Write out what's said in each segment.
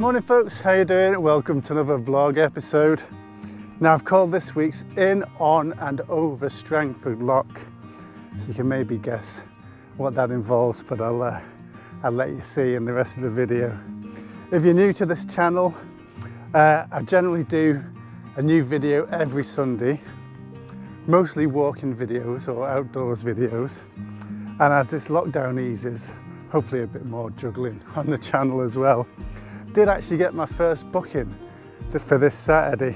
Morning folks, how you doing? Welcome to another vlog episode. Now I've called this week's in, on and over Strangford Lough, so you can maybe guess what that involves, but I'll let you see in the rest of the video. If you're new to this channel, I generally do a new video every Sunday, mostly walking videos or outdoors videos, and as this lockdown eases, hopefully a bit more juggling on the channel as well. Did actually get my first booking for this Saturday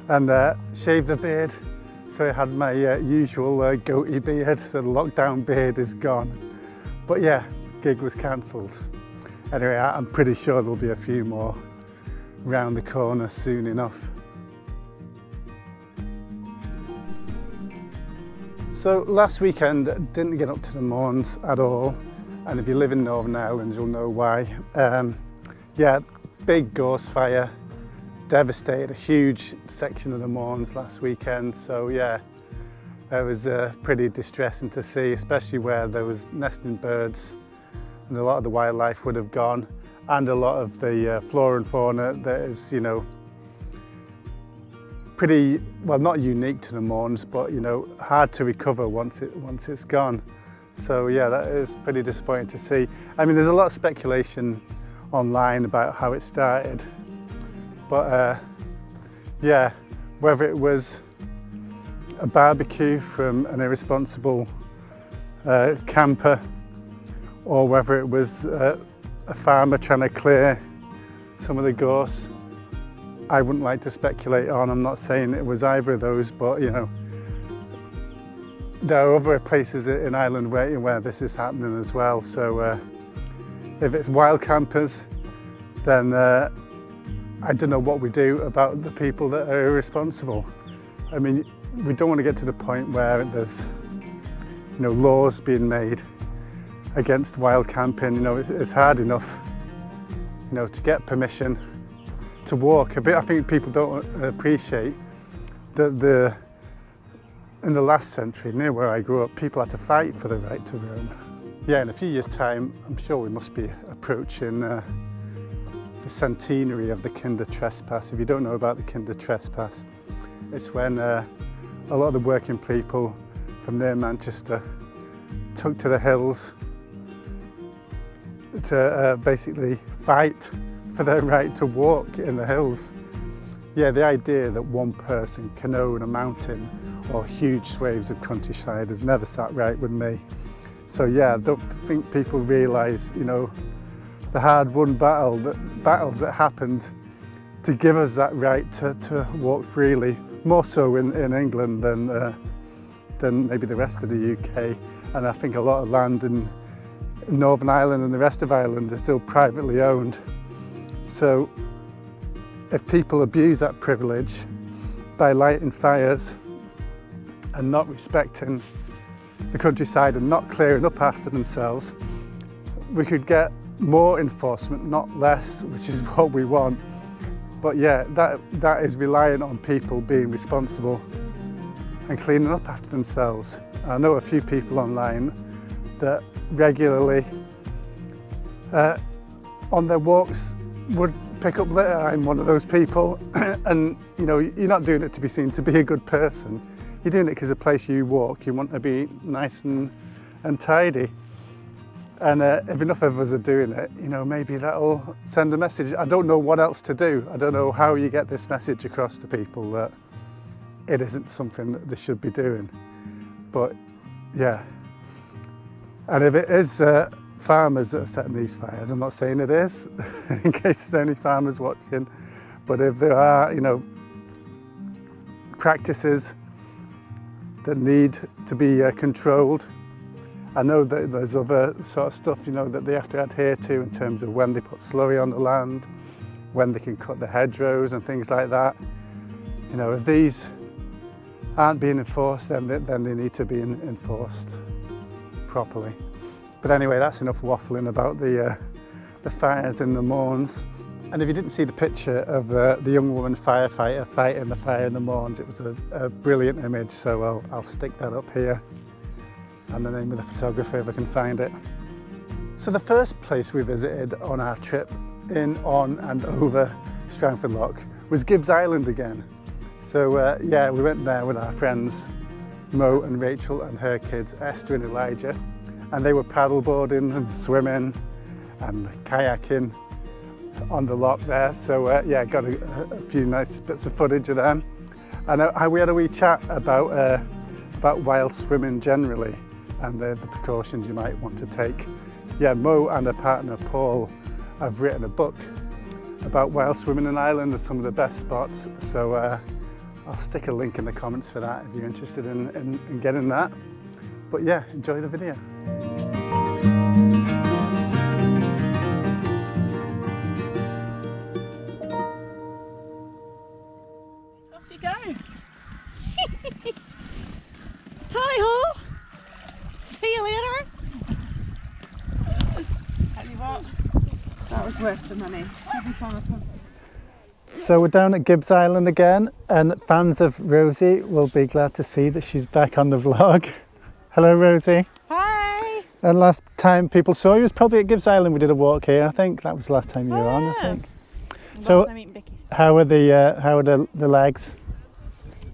and shaved the beard, so I had my usual goatee beard, so the lockdown beard is gone. But yeah, gig was cancelled. Anyway, I'm pretty sure there'll be a few more round the corner soon enough. So last weekend didn't get up to the Mournes at all, and if you live in Northern Ireland you'll know why. Yeah, big gorse fire, devastated a huge section of the Mournes last weekend, so yeah, it was pretty distressing to see, especially where there was nesting birds and a lot of the wildlife would have gone, and a lot of the flora and fauna that is, you know, pretty, well, not unique to the Mournes, but you know, hard to recover once it's gone. So yeah, that is pretty disappointing to see. I mean, there's a lot of speculation online about how it started, but yeah, whether it was a barbecue from an irresponsible camper, or whether it was a farmer trying to clear some of the gorse, I wouldn't like to speculate on. I'm not saying it was either of those, but you know, there are other places in Ireland where this is happening as well. So if it's wild campers, then I don't know what we do about the people that are irresponsible. I mean, we don't want to get to the point where there's, you know, laws being made against wild camping. You know, it's hard enough, you know, to get permission to walk. I think people don't appreciate that in the last century, near where I grew up, people had to fight for the right to roam. Yeah, in a few years' time, I'm sure we must be approaching the centenary of the Kinder Trespass. If you don't know about the Kinder Trespass, it's when a lot of the working people from near Manchester took to the hills to basically fight for their right to walk in the hills. Yeah, the idea that one person can own a mountain or huge swathes of countryside has never sat right with me. So yeah, I don't think people realise, you know, the hard-won battles that happened to give us that right to walk freely, more so in England than maybe the rest of the UK. And I think a lot of land in Northern Ireland and the rest of Ireland is still privately owned. So if people abuse that privilege by lighting fires and not respecting the countryside and not clearing up after themselves, we could get more enforcement, not less, which is what we want. But yeah, that is reliant on people being responsible and cleaning up after themselves. I know a few people online that regularly on their walks would pick up litter. I'm one of those people and you know, you're not doing it to be seen to be a good person. You're doing it because the place you walk, you want to be nice and tidy. And if enough of us are doing it, you know, maybe that'll send a message. I don't know what else to do. I don't know how you get this message across to people that it isn't something that they should be doing. But yeah, and if it is farmers that are setting these fires, I'm not saying it is, in case there's any farmers watching, but if there are, you know, practices that need to be controlled. I know that there's other sort of stuff, you know, that they have to adhere to in terms of when they put slurry on the land, when they can cut the hedgerows and things like that. You know, if these aren't being enforced, then they need to be enforced properly. But anyway, that's enough waffling about the fires in the Mournes. And if you didn't see the picture of the young woman firefighter fighting the fire in the Mournes, it was a brilliant image, so I'll stick that up here. And the name of the photographer if I can find it. So the first place we visited on our trip in, on and over Strangford Lough was Gibbs Island again. So yeah, we went there with our friends Mo and Rachel and her kids Esther and Elijah, and they were paddleboarding and swimming and kayaking on the loch there. So yeah, got a few nice bits of footage of them, and we had a wee chat about wild swimming generally and the precautions you might want to take. Yeah, Mo and her partner Paul have written a book about wild swimming in Ireland and some of the best spots, so I'll stick a link in the comments for that if you're interested in getting that. But yeah, enjoy the video. Off you go. Tally-ho! See you later. Tell you what, that was worth the money every time I come. So we're down at Gibbs Island again, and fans of Rosie will be glad to see that she's back on the vlog. Hello Rosie. Hi! And last time people saw you was probably at Gibbs Island. We did a walk here, I think. That was the last time you were on, I think. So how are the legs?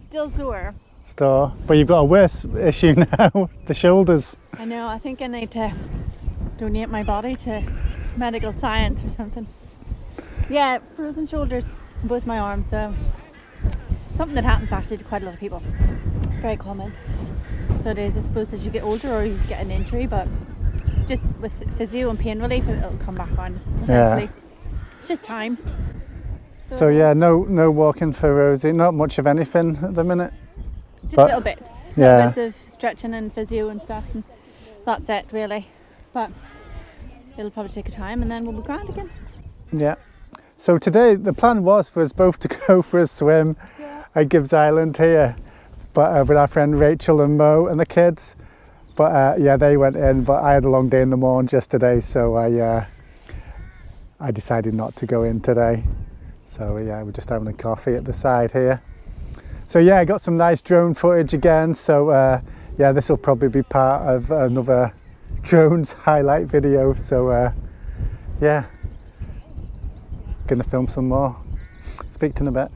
Still sore. Still, but you've got a worse issue now, the shoulders. I know, I think I need to donate my body to medical science or something. Yeah, frozen shoulders on both my arms. Something that happens actually to quite a lot of people. It's very common. So it is, I suppose, as you get older or you get an injury, but just with physio and pain relief, it'll come back on eventually. Yeah. It's just time. So yeah, no walking for Rosie, not much of anything at the minute. Just little bits. Yeah. Little bits of stretching and physio and stuff, and that's it really. But it'll probably take a time and then we'll be grand again. Yeah. So today the plan was for us both to go for a swim at Gibbs Island here, but with our friend Rachel and Mo and the kids. But yeah, they went in, but I had a long day in the Mournes yesterday, so I decided not to go in today. So yeah, we're just having a coffee at the side here. So yeah, I got some nice drone footage again. So yeah, this will probably be part of another drones highlight video. So yeah, gonna film some more. Speak to you in a bit.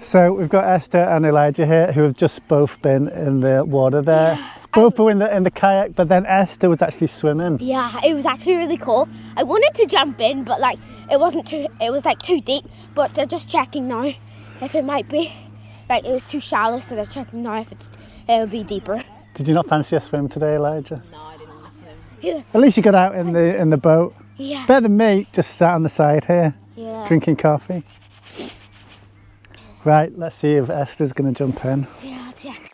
So we've got Esther and Elijah here who have just both been in the water there. Yeah, both were in the kayak, but then Esther was actually swimming. Yeah, it was actually really cool. I wanted to jump in, but like it was too deep, but they're just checking now if it might be. Like it was too shallow, so they're checking now if it would be deeper. Did you not fancy a swim today, Elijah? No, I didn't want to swim. Yeah. At least you got out in the boat. Yeah. Better than me, just sat on the side here, drinking coffee. Right, let's see if Esther's going to jump in. Yeah, I'll check.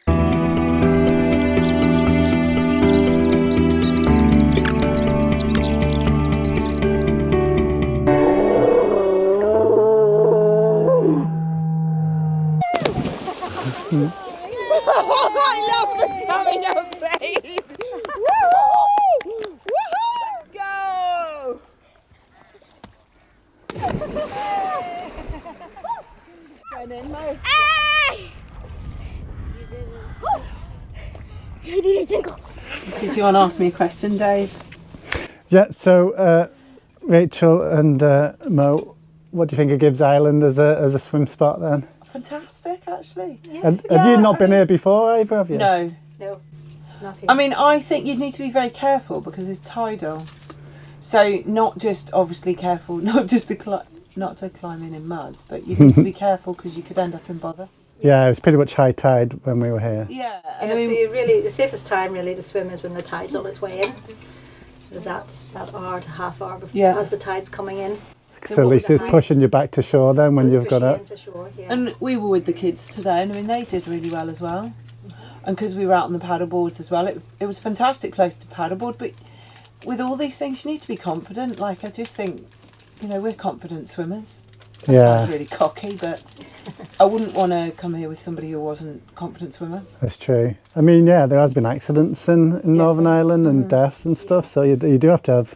I love the coming of face! Hey! You need a jingle. Did you want to ask me a question, Dave? Yeah, so Rachel and Mo, what do you think of Gibbs Island as a swim spot then? Fantastic, actually. Had you not been here before, either of you? No. No, not here. I mean, I think you'd need to be very careful because it's tidal. So not just obviously careful, not to climb in mud, but you need to be careful because you could end up in bother. Yeah, it was pretty much high tide when we were here. Yeah, And I so mean, you really, the safest time really to swim is when the tide's on its way in. So that hour to half hour before, Yeah. as the tide's coming in. So at least it's pushing you back to shore then when So you've it's got pushing up. into shore, yeah. and we were with the kids today, and I mean they did really well as well. And because we were out on the paddle boards as well, it was a fantastic place to paddleboard. But with all these things, you need to be confident. Like I just think, we're confident swimmers. That Yeah. sounds really cocky, but I wouldn't want to come here with somebody who wasn't a confident swimmer. That's true. I mean, yeah, there has been accidents in Northern Ireland and deaths and stuff, so you do have to have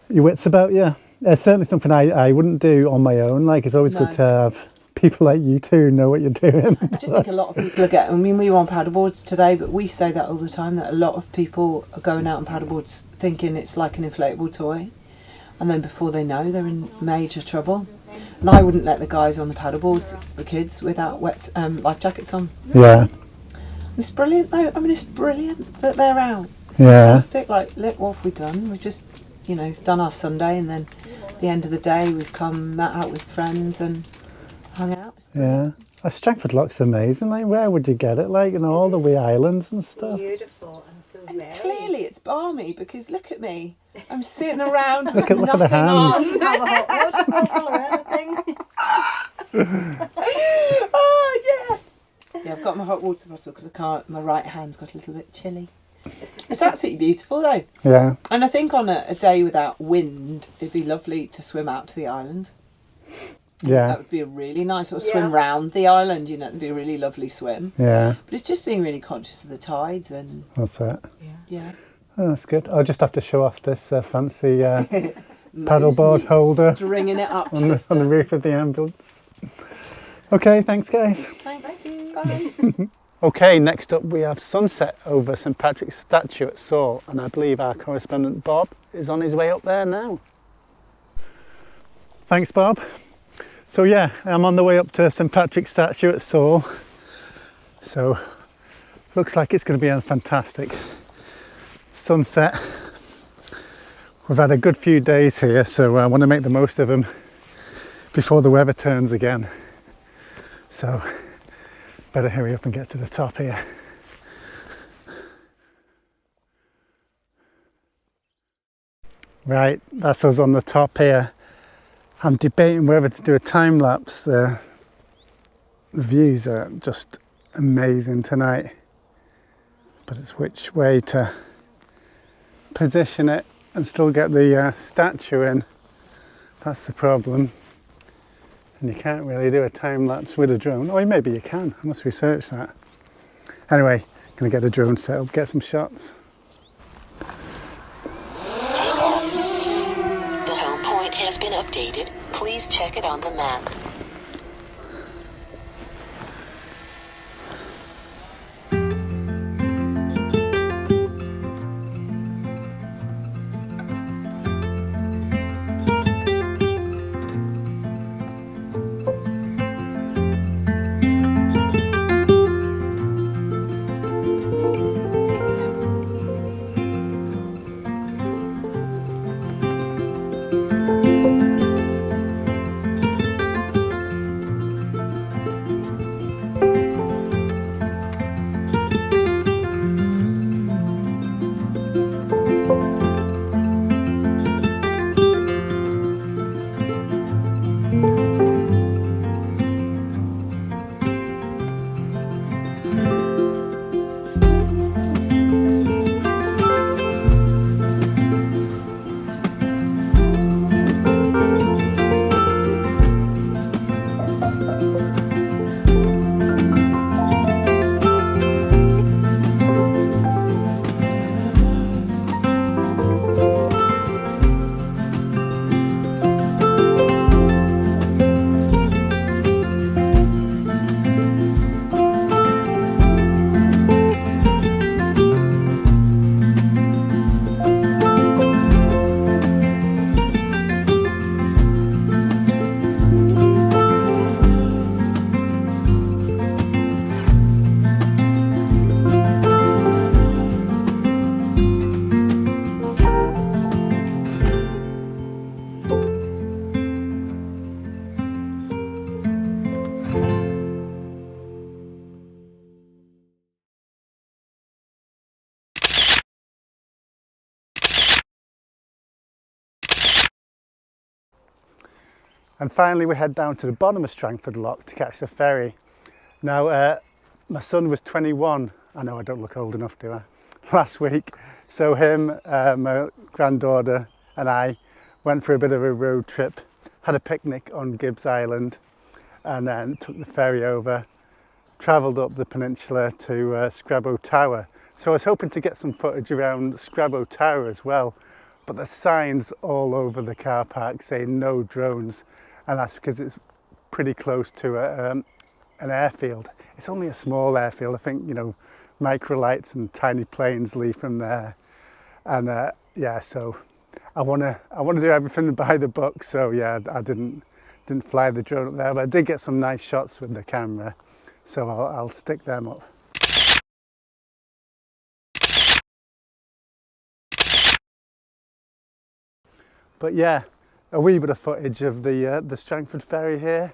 your wits about you. It's certainly something I wouldn't do on my own. Like, it's always good No. to have people like you two who know what you're doing. I just think a lot of people I mean, we were on paddleboards today, but we say that all the time, that a lot of people are going out on paddleboards thinking it's like an inflatable toy. And then before they know, they're in major trouble. And I wouldn't let the guys on the paddleboards, the kids, without life jackets on. Yeah, It's brilliant though. I mean, it's brilliant that they're out. It's Yeah. fantastic. Like, look, what have we done? We've just, done our Sunday, and then at the end of the day, we've come met out with friends and hung out. It's yeah. Strangford Lough's amazing. Like, where would you get it? Like, all the wee islands and stuff. Beautiful and so very. Clearly it's balmy because look at me. I'm sitting around with Look at the nothing hands. on. Not a hot water bottle or anything. Oh yeah. Yeah, I've got my hot water bottle because my right hand's got a little bit chilly. It's absolutely beautiful though. Yeah, And I think on a day without wind, it'd be lovely to swim out to the island. yeah, That would be a really nice, or Yeah. swim round the island, it'd be a really lovely swim. yeah. But it's just being really conscious of the tides and, That's it. yeah. Oh, that's good. I'll just have to show off this fancy paddleboard holder Stringing it up, on the sister. roof of the ambulance. Okay, thanks guys. Thanks. Bye. Okay, next up we have sunset over St Patrick's statue at Seoul, and I believe our correspondent Bob is on his way up there now. Thanks Bob. So yeah, I'm on the way up to St Patrick's statue at Seoul. So looks like it's going to be a fantastic sunset. We've had a good few days here, so I want to make the most of them before the weather turns again. So better hurry up and get to the top here. Right, that's us on the top here. I'm debating whether to do a time lapse. The views are just amazing tonight, but it's which way to position it and still get the statue in. That's the problem. And you can't really do a time lapse with a drone. Or maybe you can. I must research that. Anyway, gonna get a drone set up, get some shots. The home point has been updated. Please check it on the map. And finally we head down to the bottom of Strangford Lough to catch the ferry. Now my son was 21, I know I don't look old enough, do I? Last week, so him, my granddaughter and I went for a bit of a road trip, had a picnic on Gibbs Island and then took the ferry over, travelled up the peninsula to Strangford Tower. So I was hoping to get some footage around Strangford Tower as well, but the signs all over the car park saying no drones, and that's because it's pretty close to an airfield. It's only a small airfield, I think, you know, microlights and tiny planes leave from there. And yeah, so I want to do everything by the book, so yeah, I didn't fly the drone up there, but I did get some nice shots with the camera, so I'll stick them up. But yeah, a wee bit of footage of the Strangford ferry here.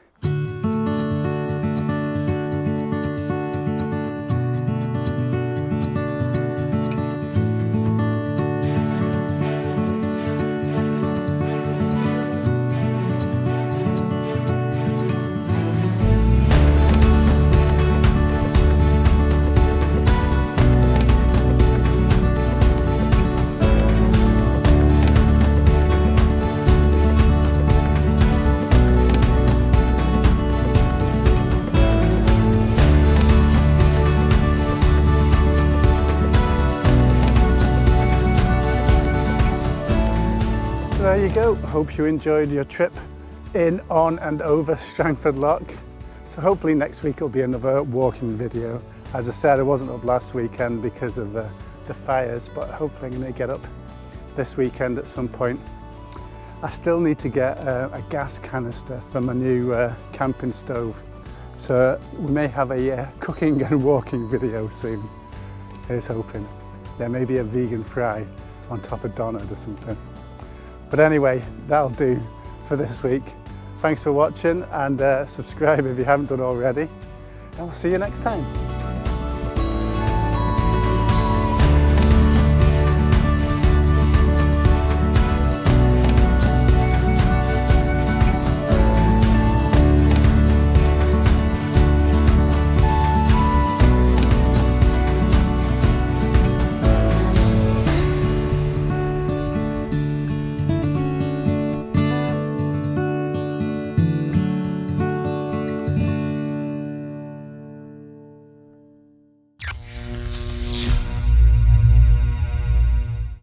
There you go. Hope you enjoyed your trip in, on and over Strangford Lough. So hopefully next week will be another walking video. As I said, I wasn't up last weekend because of the fires, but hopefully I'm going to get up this weekend at some point. I still need to get a gas canister for my new camping stove. So we may have a cooking and walking video soon. Here's hoping. Yeah, maybe a vegan fry on top of Donald or something. But anyway, that'll do for this week. Thanks for watching and subscribe if you haven't done already. And we'll see you next time.